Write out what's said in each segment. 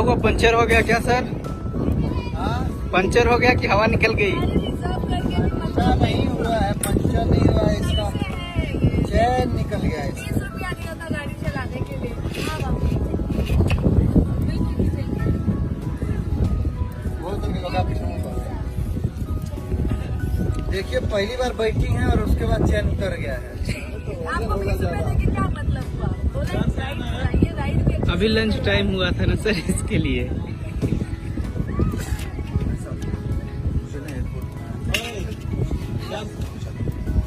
हुआ, पंचर हो गया क्या सर? पंचर हो गया कि हवा निकल गई? पंचर नहीं हुआ है, पंचर नहीं हुआ है, इसका चैन निकल गया है। 30 रुपया दिया था गाड़ी चलाने के लिए। देखिए पहली बार बैठी हैं और उसके बाद चैन उतर गया है। आपको 20 रुपए देके क्या मतलब हुआ? बोले राइड, ये राइड के अभी लंच टाइम हुआ था ना सर, इसके लिए। मैं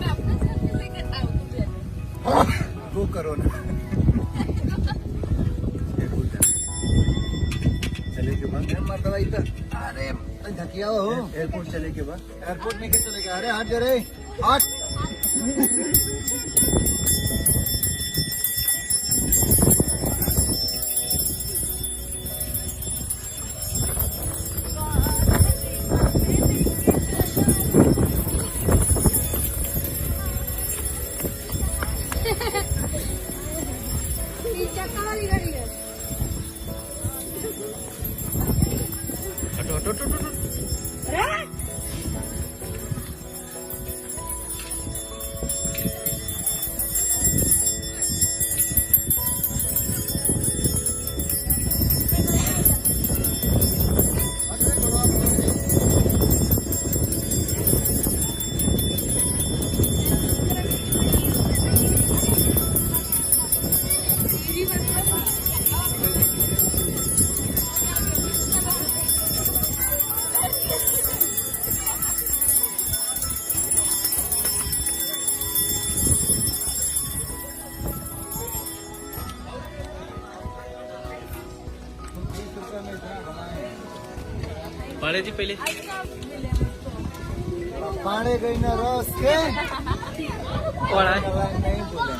अपना सेल्फी लेकर आऊँ वो करो ना। चले के बाद मतलब इधर, अरे धकिया हो। एयरपोर्ट चले के बाद एयरपोर्ट में क्या चलेगा? अरे हाथ जरे हाथ। चक्का वाली गाड़ी है। हटो हटो हटो हटो। पाड़े जी पहले पाड़े गई ना रस के पड़ा नहीं बोले।